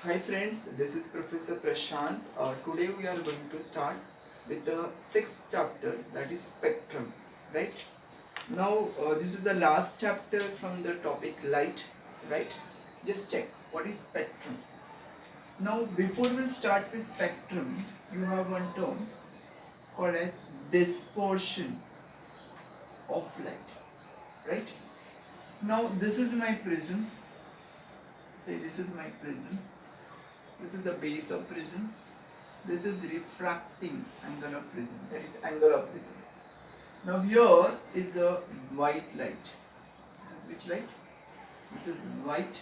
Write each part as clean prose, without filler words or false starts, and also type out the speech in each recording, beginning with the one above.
Hi friends, this is Professor Prashant. Today we are going to start with the sixth chapter, that is spectrum, right? Now this is the last chapter from the topic light, right? Just check what is spectrum. Now before we start with spectrum, you have one term called as dispersion of light, right? Now this is my prism. Say this is my prism. This is the base of prism. This is refracting angle of prism, that is angle of prism. Now here is a white light. This is which light? This is white,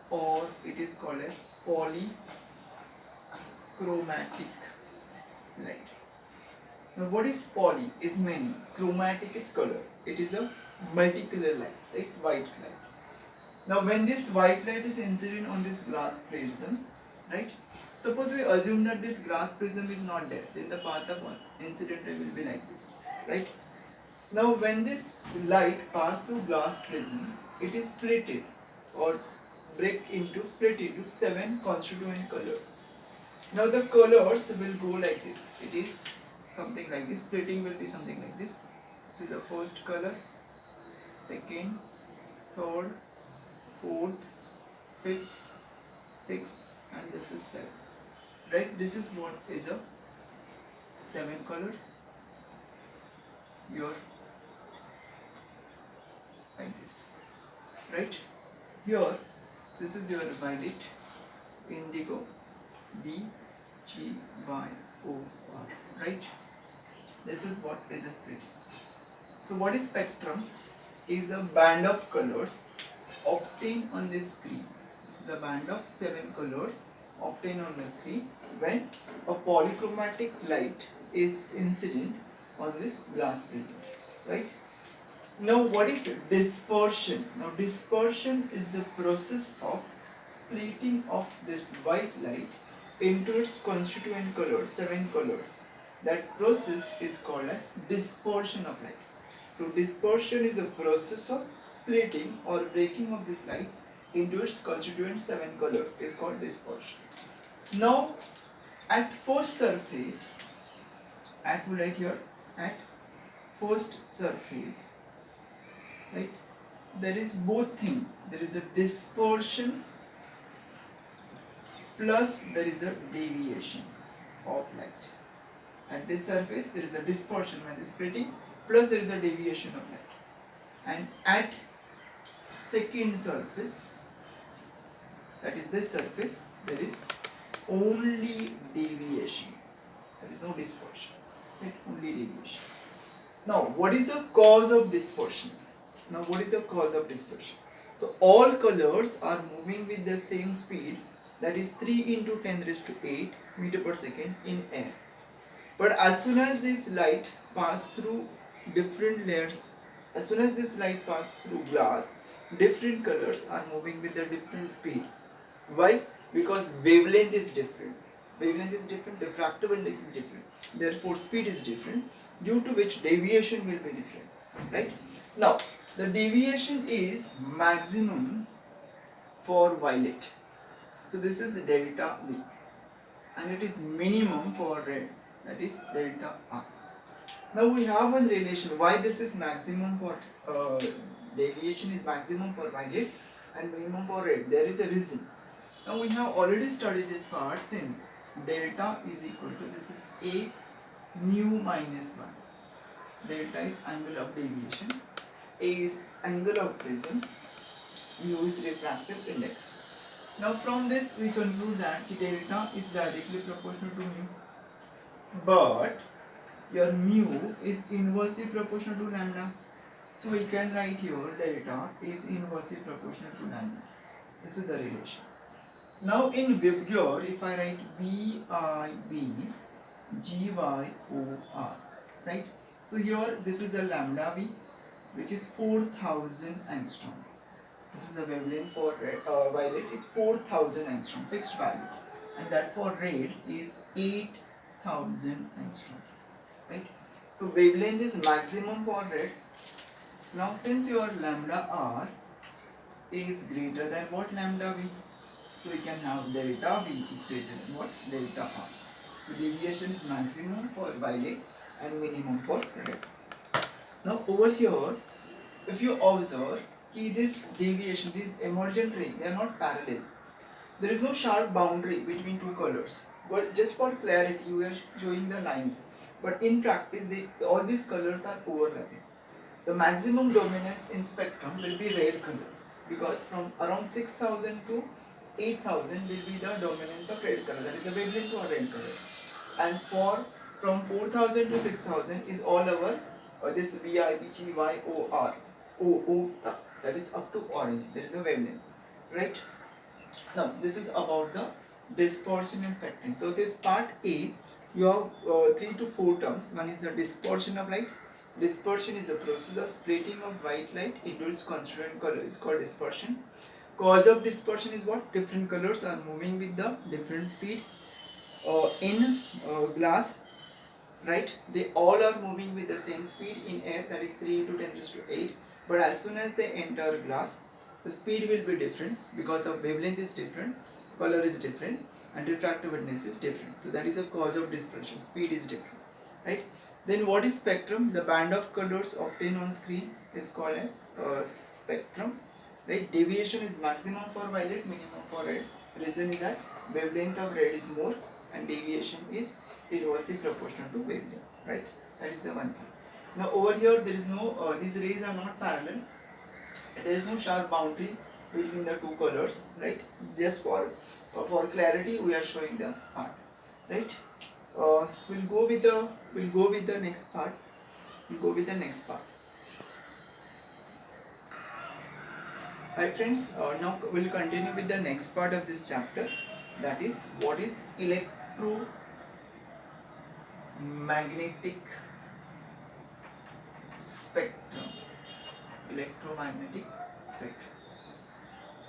or it is called as polychromatic light. Now what is poly? Is many. Chromatic is color. It is a multicolor light, right? White light. Now when this white light is incident on this glass prism, right? Suppose we assume that this glass prism is not there, then the path of incident ray will be like this, right? Now when this light passes through glass prism, it is split or split into 7 constituent colors. Now the colors will go like this. It is something like this. Splitting will be something like this. See the first color, second, third, fourth, fifth, sixth, and this is 7. Right? This is what is a 7 colors. Your like this. Right? Here, this is your violet, indigo, B, G, Y, O, R. Right? This is what is a split. So what is spectrum? Is a band of colors obtained on the screen. This is the band of 7 colors obtained on the screen when a polychromatic light is incident on this glass prism, right? Now what is dispersion? Now dispersion is the process of splitting of this white light into its constituent colors, 7 colors. That process is called as dispersion of light. So dispersion is a process of splitting or breaking of this light into its constituent 7 colors. Is called dispersion. Now at first surface, at right here, at first surface, right, there is both thing. There is a dispersion plus there is a deviation of light. At this surface there is a dispersion when is splitting, plus there is a deviation of light. And at second surface, that is this surface, there is only deviation. There is no dispersion, right? Only deviation. Now what is the cause of dispersion? Now what is the cause of dispersion? So all colors are moving with the same speed, that is 3 into 10 raised to 8 meter per second in air. But as soon as this light passes through different layers, as soon as this light passes through glass, different colors are moving with a different speed. Why? Because wavelength is different. Wavelength is different, diffractive index is different. Therefore, speed is different, due to which deviation will be different. Right? Now, the deviation is maximum for violet. So this is delta V, and it is minimum for red, that is delta R. Now we have one relation why this is maximum for deviation is maximum for violet and minimum for red. There is a reason. Now we have already studied this part, since delta is equal to, this is A mu minus 1. Delta is angle of deviation, A is angle of prism, mu is refractive index. Now from this we conclude that delta is directly proportional to mu, but your mu is inversely proportional to lambda. So we can write here delta is inversely proportional to lambda. This is the relation. Now in Vibgyor, if I write VIB GYOR, right? So here this is the lambda V, which is 4000 angstrom. This is the wavelength for violet is 4000 angstrom, fixed value, and that for red is 8000 angstrom, right? So wavelength is maximum for red. Now since your lambda r is greater than what, lambda v, So we can have delta V is greater than what? Delta R. So deviation is maximum for violet and minimum for red. Now over here, if you observe this deviation, these emergent rays, they are not parallel. There is no sharp boundary between two colors. But just for clarity, we are showing the lines. But in practice, all these colors are overlapping. The maximum dominance in spectrum will be red color, because from around 6000 to 8000 will be the dominance of red color, that is the wavelength of red color. And from 4000 to 6000 is all over this VIBGYOR, that is up to orange, there is a wavelength, right? Now this is about the dispersion and spectrum. So this part A, you have 3 to 4 terms. One is the dispersion of light. Dispersion is the process of splitting of white light into its constituent color. It's called dispersion. Cause of dispersion is what? Different colors are moving with the different speed in glass, right? They all are moving with the same speed in air, that is 3 into 10 raised to 8. But as soon as they enter glass, the speed will be different because of wavelength is different, color is different, and refractiveness is different. So that is the cause of dispersion. Speed is different, right? Then what is spectrum? The band of colors obtained on screen is called as spectrum, right? Deviation is maximum for violet, minimum for red. Reason is that wavelength of red is more and deviation is inversely proportional to wavelength, right? That is the one thing. Now over here there is no, these rays are not parallel. There is no sharp boundary between the two colors, right? Just for clarity, we are showing the part, right? So we'll go with the next part. Right, friends. Now we'll continue with the next part of this chapter. That is what is electromagnetic spectrum. Electromagnetic spectrum.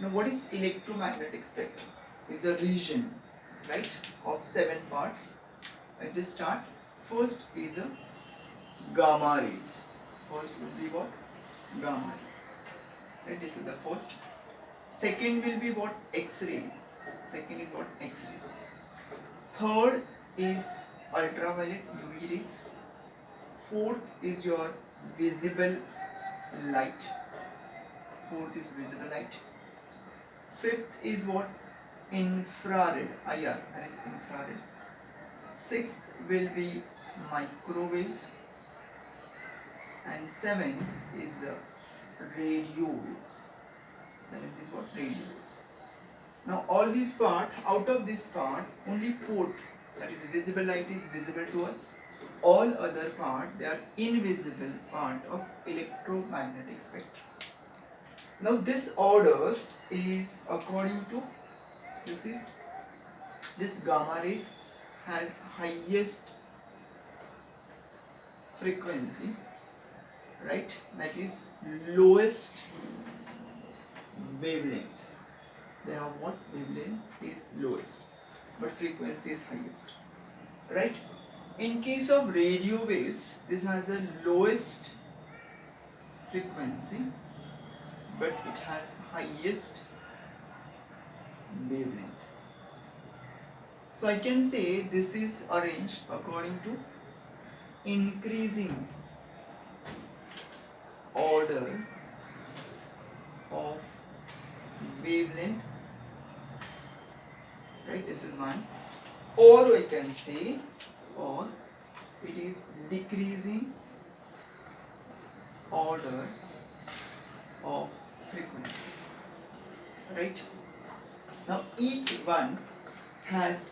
Now what is electromagnetic spectrum? It's a region, right, of 7 parts. I just start. First is a gamma rays. First will be what? Gamma rays. Right, this is the first. Second will be what? X-rays. X-rays. Third is ultraviolet UV rays. Fourth is your visible light. Fifth is what? Infrared, IR, that is infrared. Sixth will be microwaves, and seventh is the radio waves. Now all these part, out of this part, only fourth, that is visible light, is visible to us. All other part, they are invisible part of electromagnetic spectrum. Now this order is according to this gamma rays has highest frequency, right? That is lowest wavelength. They have what? Wavelength is lowest, but frequency is highest, right? In case of radio waves, this has the lowest frequency, but it has highest wavelength. So I can say this is arranged according to increasing order of wavelength, right? This is one. Or we can say, or it is decreasing order of frequency, right? Now each one has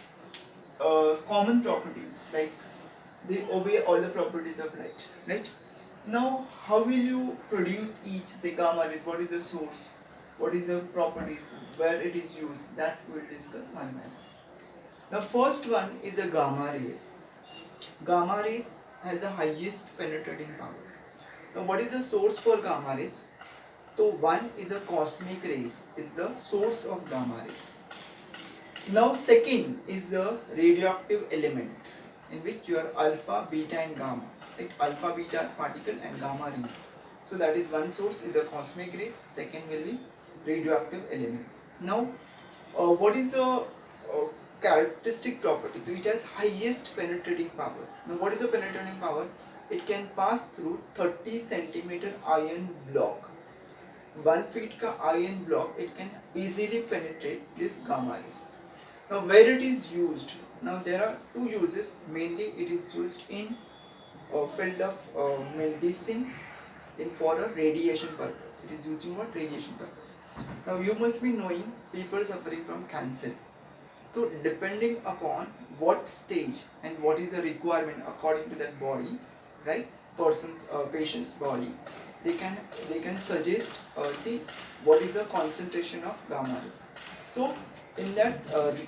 common properties, like they obey all the properties of light, right? Now how will you produce each? Say gamma rays, what is the source, what is the properties, where it is used, that we will discuss one by one. The first one is the gamma rays. Gamma rays has the highest penetrating power. Now what is the source for gamma rays? So one is a cosmic rays, is the source of gamma rays. Now second is the radioactive element, in which your alpha, beta and gamma, right? Alpha, beta particle and gamma rays. So that is one source, is the cosmic rays. Second will be radioactive element. Now What is a characteristic property? So it has highest penetrating power. Now what is the penetrating power? It can pass through 30 centimeter iron block. 1 feet ka iron block, it can easily penetrate this gamma rays. Now where it is used? Now there are two uses. Mainly it is used in field of medicine, in for a radiation purpose. It is used in what? Radiation purpose. Now you must be knowing people suffering from cancer. So depending upon what stage and what is the requirement according to that body, right? Patient's body, they can suggest the what is the concentration of gamma rays. So in that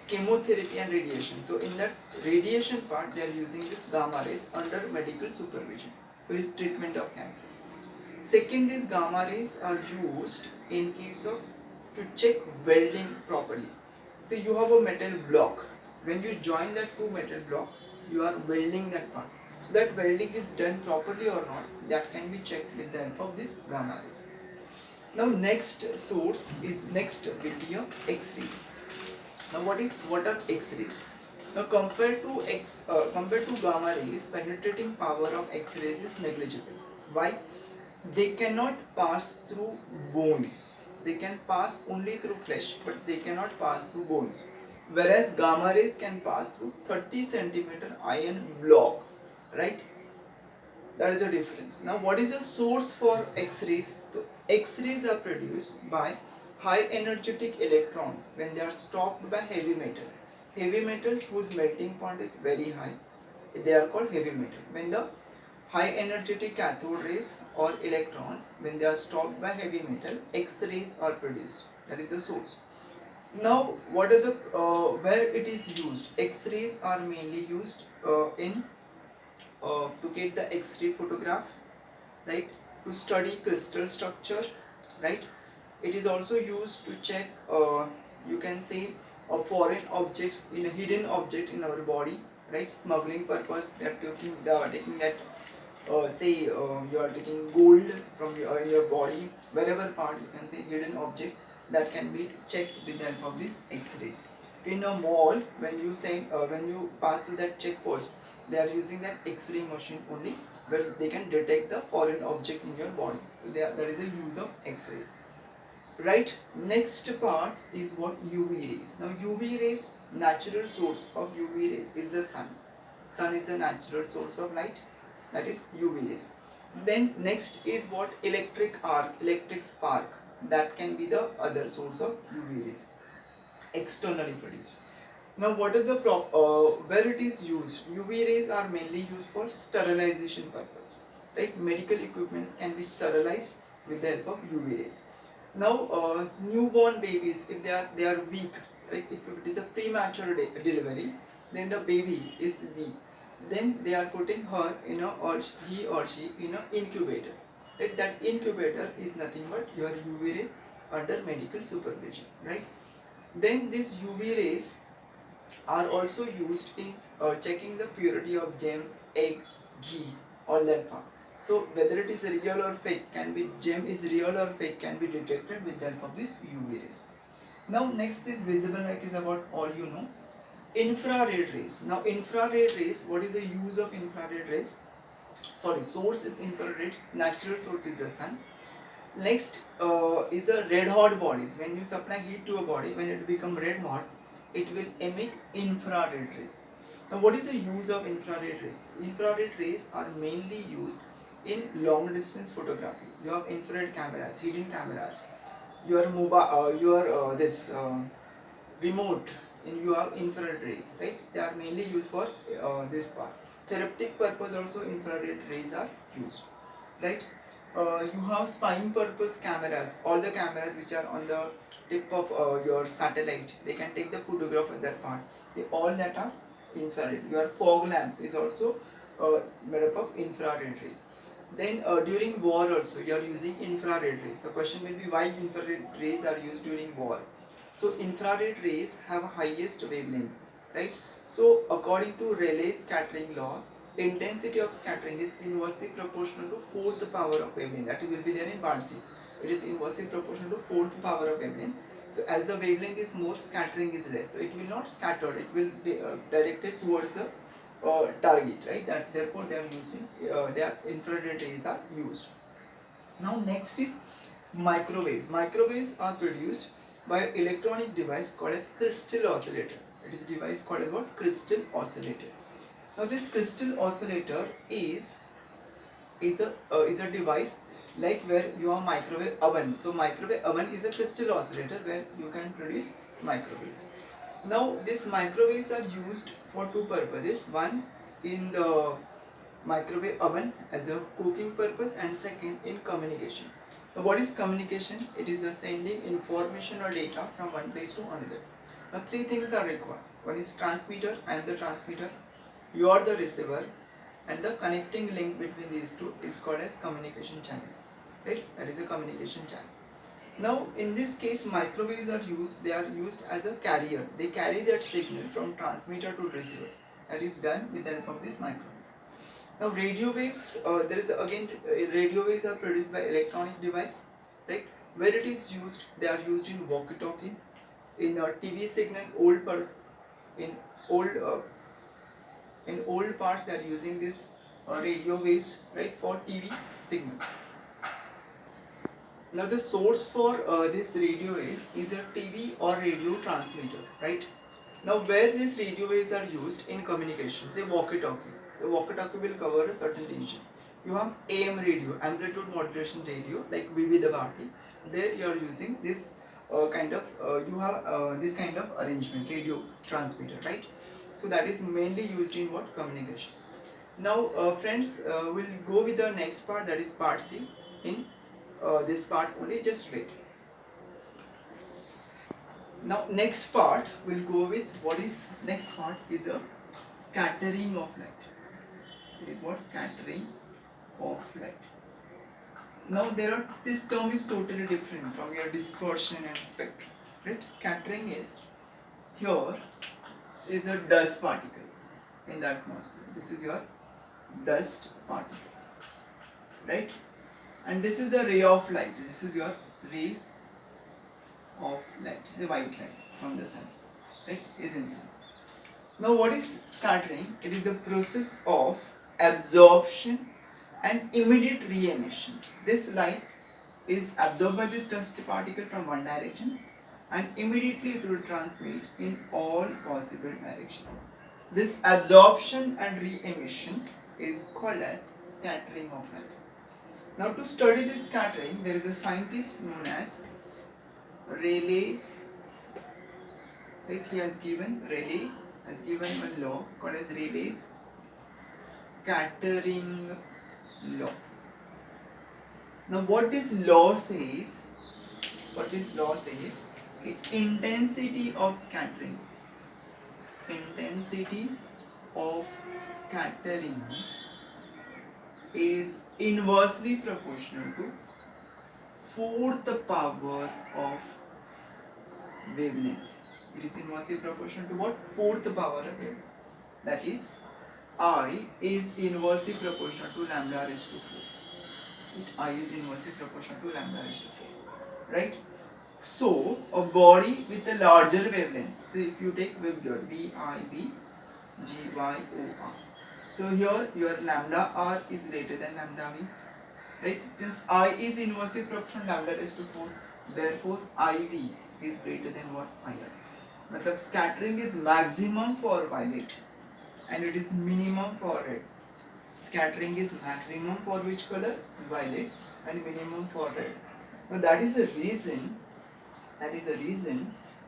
chemotherapy and radiation, so in that radiation part they are using this gamma rays under medical supervision for the treatment of cancer. Second is gamma rays are used in case of to check welding properly. So you have a metal block. When you join that two metal block, you are welding that part. So that welding is done properly or not, that can be checked with the help of this gamma rays. Now next source is next will be your X-rays. Now what are X-rays? Now compared to gamma rays, penetrating power of X-rays is negligible. Why? They cannot pass through bones. They can pass only through flesh, but they cannot pass through bones. Whereas gamma rays can pass through 30 centimeter iron block, right? That is the difference. Now what is the source for X-rays? So X-rays are produced by high energetic electrons when they are stopped by heavy metal. Heavy metals whose melting point is very high, they are called heavy metal. When the high energetic cathode rays or electrons, when they are stopped by heavy metal, X-rays are produced. That is the source. Now what are the where it is used? X-rays are mainly used in to get the X-ray photograph, right? To study crystal structure, right? It is also used to check, you can say, foreign objects, in a hidden object in our body, right? Smuggling purpose. They are taking that. Say you are taking gold from in your body, wherever part you can say hidden object, that can be checked with the help of these X-rays. In a mall, when you pass through that check post, they are using that X-ray machine only, where they can detect the foreign object in your body. So that is the use of X-rays. Right. Next part is what UV rays. Now UV rays, natural source of UV rays is the sun. Sun is a natural source of light. That is UV rays. Then next is what? Electric arc, electric spark. That can be the other source of UV rays, externally produced. Now what is the where it is used? UV rays are mainly used for sterilization purpose. Right? Medical equipment can be sterilized with the help of UV rays. Now newborn babies, if they are weak, right? If it is a premature delivery, then the baby is weak. Then they are putting her in a, or he or she, in an incubator. Right? That incubator is nothing but your UV rays under medical supervision. Right? Then these UV rays are also used in checking the purity of gems, egg, ghee, all that part. So whether it is real or fake, gem is real or fake, can be detected with the help of this UV rays. Now next is visible light, is about all you know. Infrared rays. Now infrared rays, what is the use of infrared rays? Sorry, source is infrared, natural source is the sun. Next is a red hot bodies. When you supply heat to a body, when it become red hot, it will emit infrared rays. Now what is the use of infrared rays? Infrared rays are mainly used in long distance photography. You have infrared cameras, hidden cameras. Your remote, and you have infrared rays, right? They are mainly used for this part. Therapeutic purpose also infrared rays are used, right? You have spying purpose cameras. All the cameras which are on the tip of your satellite, they can take the photograph of that part. All that are infrared. Your fog lamp is also made up of infrared rays. Then during war also you are using infrared rays. The question will be, why infrared rays are used during war? So infrared rays have highest wavelength, right? So according to Rayleigh's scattering law, intensity of scattering is inversely proportional to fourth power of wavelength. That will be there in Barnstein. It is inversely proportional to fourth power of wavelength. So as the wavelength is more, scattering is less. So it will not scatter, it will be directed towards a target, right? That therefore they are using their infrared rays are used. Now next is microwaves. Microwaves are produced by an electronic device called as crystal oscillator. It is a device called as what? Crystal oscillator. Now this crystal oscillator is a device like where you have microwave oven. So microwave oven is a crystal oscillator where you can produce microwaves. Now these microwaves are used for two purposes. One, in the microwave oven as a cooking purpose, and second in communication. Now what is communication? It is the sending information or data from one place to another. Now three things are required. One is transmitter, I am the transmitter, you are the receiver, and the connecting link between these two is called as communication channel, right? That is a communication channel. Now in this case microwaves are used, they are used as a carrier. They carry that signal from transmitter to receiver. That is done with the help of these microwaves. Now radio waves, there is again radio waves are produced by electronic device, right? Where it is used, they are used in walkie-talkie, in TV signal, in old in old parts they are using this radio waves, right, for TV signal. Now the source for this radio wave is a TV or radio transmitter, right? Now where these radio waves are used in communication, say walkie-talkie. The walkie-talkie will cover a certain region. You have AM radio, amplitude modulation radio, like Vividha Bharati. There you are using this you have this kind of arrangement, radio transmitter, right? So that is mainly used in what? Communication. Now friends, we'll go with the next part, that is part C. In this part only, just wait. Now next part we'll go with what is next part is a scattering of light. It is what? Scattering of light. Now this term is totally different from your dispersion and spectrum, right? Scattering is, here is a dust particle in the atmosphere. This is your dust particle, right? And this is the ray of light. This is your ray of light. It's a white light from the sun, right? Is in sun. Now what is scattering? It is the process of absorption and immediate re-emission. This light is absorbed by this dust particle from one direction and immediately it will transmit in all possible directions. This absorption and re-emission is called as scattering of light. Now to study this scattering, there is a scientist known as Rayleigh's, right? He has given, Rayleigh has given one law called as Rayleigh's scattering law. Now what this law says, intensity of scattering is inversely proportional to fourth power of wavelength. It is inversely proportional to what? Fourth power of wavelength. That is, I is inversely proportional to lambda raised to 4. I is inversely proportional to lambda raised to 4. Right? So, a body with a larger wavelength. So, if you take waveguide VIB GYOR. So, here your lambda R is greater than lambda V. Right? Since I is inversely proportional to lambda raised to 4, therefore IV is greater than what? IR. Matlab scattering is maximum for violet and it is minimum for red. Scattering is maximum for which color? Violet, and minimum for red. Now that is the reason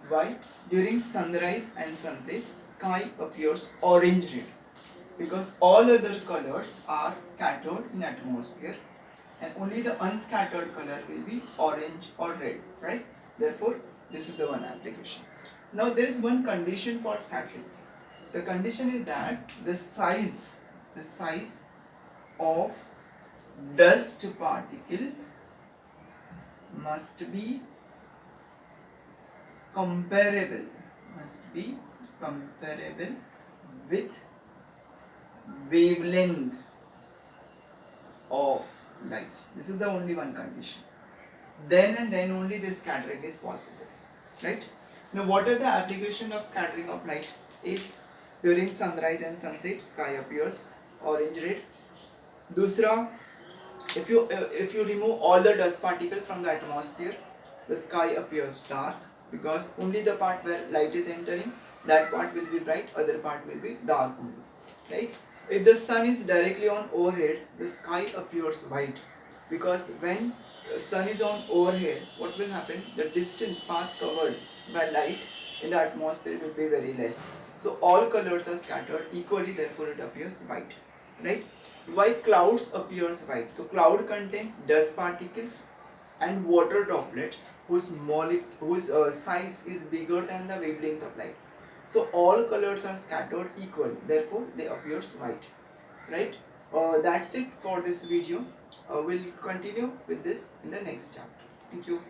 why during sunrise and sunset sky appears orange red, because all other colors are scattered in atmosphere and only the unscattered color will be orange or red, right? Therefore this is the one application. Now there is one condition for scattering. The condition is that the size of dust particle must be comparable with wavelength of light. This is the only one condition. Then and then only this scattering is possible. right? Now what are the application of scattering of light? Is during sunrise and sunset sky appears orange red. Dusra, if you remove all the dust particle from the atmosphere, the sky appears dark because only the part where light is entering, that part will be bright, other part will be dark only, right? If the sun is directly on overhead, the sky appears white because when the sun is on overhead, what will happen? The distance path covered by light in the atmosphere will be very less. So all colors are scattered equally, therefore it appears white, right? Why clouds appears white? So cloud contains dust particles and water droplets whose size is bigger than the wavelength of light. So all colors are scattered equally, therefore they appears white, right? That's it for this video. We'll continue with this in the next chapter. Thank you.